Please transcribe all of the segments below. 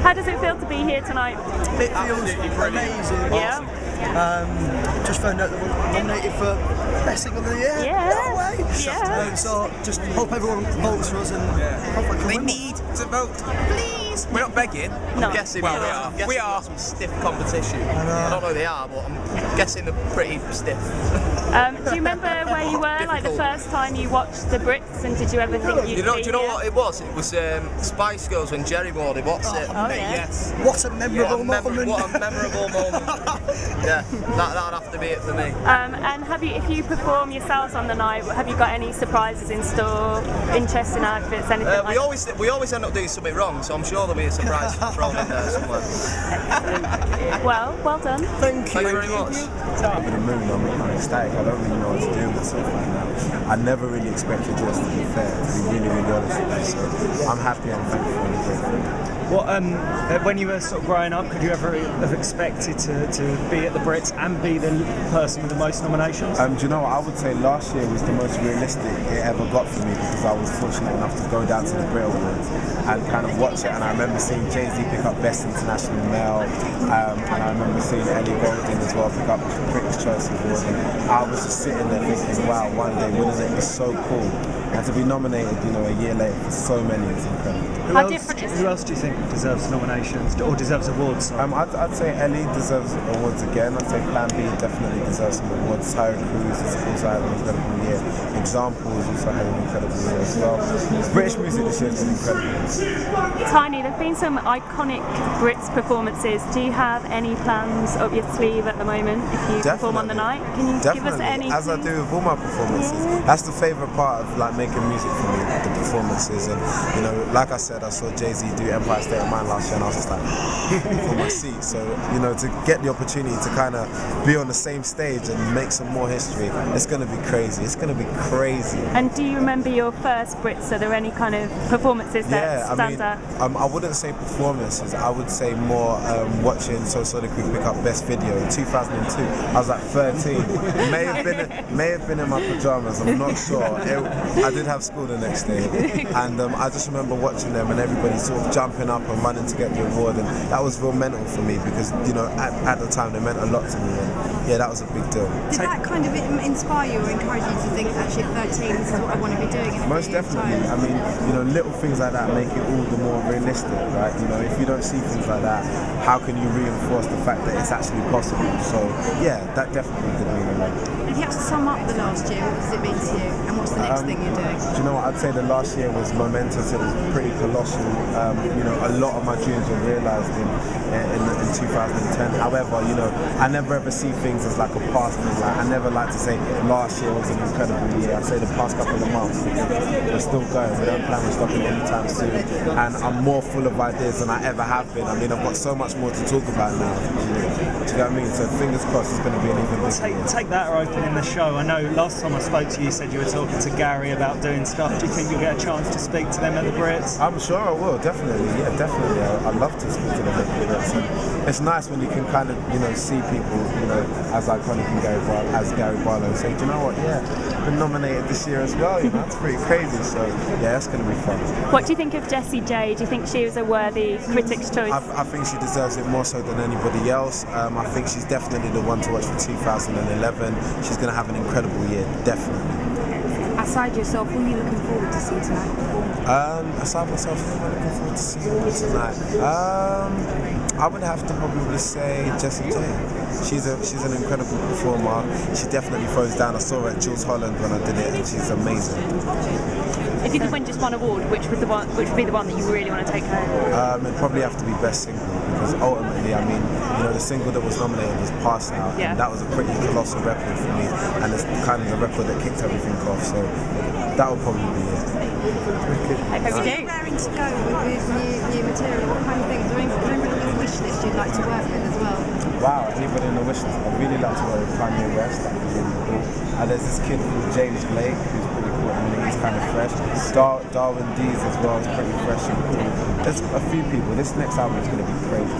How does it feel to be here tonight? It feels amazing. Yeah. Just found out that we're nominated for Best Single of the Year. Yeah. No way. Yeah. So just hope everyone votes for us and hope I can They win. need to vote, please. We're not begging. No. I'm guessing. Well, we are. Some stiff competition. I don't know who they are, but I'm guessing they're pretty stiff. Do you remember where you were, like the first time you watched the Brits, and did you ever think you'd Do be you know here? what it was? It was Spice Girls when Jerry wore it. What's it? Oh, yeah. Yes. What a memorable moment. What a memorable moment. Yeah, that'd have to be it for me. And if you perform yourselves on the night, have you got any surprises in store? Interesting outfits, anything like that? We always end up doing something wrong, so I'm sure there'll be a surprise thrown in there somewhere. Well done. Thank you. Thank you very much. Over the moon, I'm ecstatic. I don't really know what to do with myself right now. I never really expected this, to be fair, to be really, really honest with you. So I'm happy and thankful and grateful. What, when you were sort of growing up, could you ever have expected to be at the Brits and be the person with the most nominations? Do you know what? I would say last year was the most realistic it ever got for me, because I was fortunate enough to go down to the Brit Awards and kind of watch it. And I remember seeing Jay-Z pick up Best International Male, and I remember seeing Ellie Goulding as well pick up British Choice Award. And I was just sitting there thinking, wow, one day winning it is so cool. And to be nominated, a year later for so many is incredible. Who else do you think deserves nominations or deserves awards? I'd say Ellie deserves awards again. I'd say Plan B definitely deserves some awards. Tyra Cruz has also had an incredible year. Example has also had an incredible year as well. British music this year has been incredible. Tinie, there have been some iconic Brits performances. Do you have any plans up your sleeve at the moment if you perform on the night? Can you give us any? As I do with all my performances. That's the favourite part of making music for me, the performances. And like I said, I saw Jay-Z do Empire State of Mind last year, and I was just like from my seat. So to get the opportunity to kind of be on the same stage and make some more history, it's going to be crazy. It's going to be crazy. And do you remember your first Brits? Are there any kind of performances that stand out? I wouldn't say performances. I would say more watching So Sonic pick up Best Video in 2002. I was like 13. May have been in my pajamas. I'm not sure. I did have school the next day, and I just remember watching them and everybody sort of jumping up and running to get the award, and that was real mental for me because at the time they meant a lot to me, and that was a big deal. Did that kind of inspire you or encourage you to think, actually at 13 this is what I want to be doing in a Most few years' definitely. time? I mean, little things like that make it all the more realistic, right? If you don't see things like that, how can you reinforce the fact that it's actually possible? So that definitely did mean a lot. If you had to sum up the last year, what does it mean to you, and what's the next thing you're doing? Do you know what? I'd say the last year was momentous. It was pretty colossal. A lot of my dreams were realised in 2010. However, I never ever see things as like a past thing. Like I never like to say last year was an incredible year. I say the past couple of months, we're still going. We don't plan on stopping anytime soon. And I'm more full of ideas than I ever have been. I mean, I've got so much more to talk about now. Do you know what I mean? So fingers crossed it's going to be an even bigger year. Take that or opening the show. I know last time I spoke to you, you said you were talking to Gary about doing stuff. Do you think you'll get a chance to speak to them at the Brits? I'm sure I will, definitely. Yeah, definitely. I'd love to speak to them at the Brits. And it's nice when you can kind of, see people, as iconic as Gary Barlow, and say, do you know what? Yeah, been nominated this year as well. It's pretty crazy. So that's going to be fun. What do you think of Jessie J? Do you think she was a worthy Critics' Choice? I think she deserves it more so than anybody else. I think she's definitely the one to watch for 2011. She's going to have an incredible year, definitely. Aside yourself, who are you looking forward to see tonight? Aside myself, who am I looking forward to seeing tonight? I would have to probably say Jessie J. She's an incredible performer. She definitely throws down. I saw her at Jules Holland when I did it, and she's amazing. If you could win just one award, which would be the one that you really want to take home? It'd probably have to be Best Single, because ultimately, the single that was nominated was Pass Out. Yeah. And that was a pretty colossal record for me, and it's kind of the record that kicked everything off. So that would probably be it. Okay, So you're raring to go with new material. What kind of things? Is there anybody on your wish list you'd like to work with as well? Wow, anybody in the wish list? I'd really like to work with Kanye West. That'd be really cool. And there's this kid called James Blake who's pretty cool. He's kind of fresh. Darwin Dees as well is pretty fresh and cool. There's a few people. This next album is going to be crazy.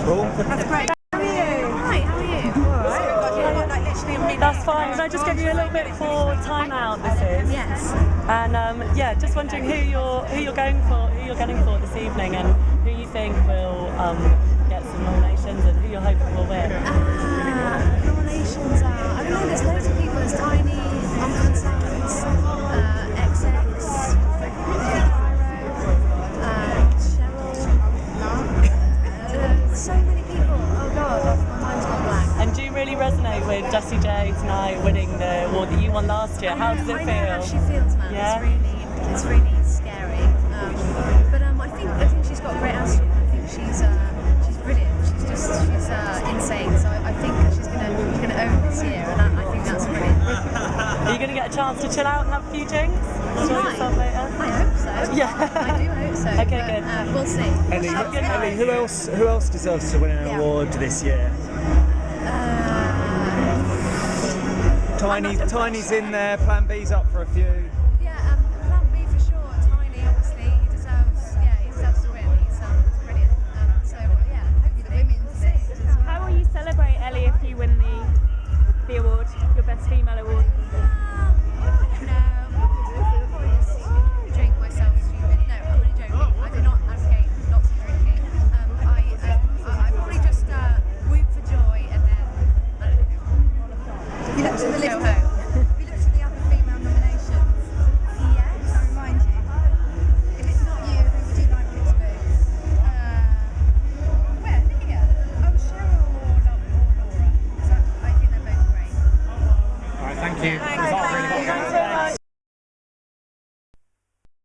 Cool. That's great. How are you? Hi, how are you? Alright. Sorry, God, you've got literally a minute. That's fine. Can I just give you a little bit for time out? This is. Yes. And yeah, just wondering who you're going for this evening, and who you think will get some nominations, and who you're hoping will win. Nominations are, I don't know, there's loads of people. There's Tinie, Tempah, XX, Cheryl, so many people. Oh God, my mind's gone blank. And do you really resonate with Jessie J tonight winning the award that you won last year? How does it feel? I know how she feels, man. Yeah? It's really scary. But I think she's got a great attitude. I think she's brilliant. She's insane. So I think she's gonna own this year, and I think that's brilliant. Are you going to get a chance to chill out and have a few drinks? Enjoy Tonight? yourself later? I hope so. Yeah. I do hope so. Okay, but, good. We'll see. Ellie, who else deserves to win an award this year? Tinie's in there. Plan B's up for a few.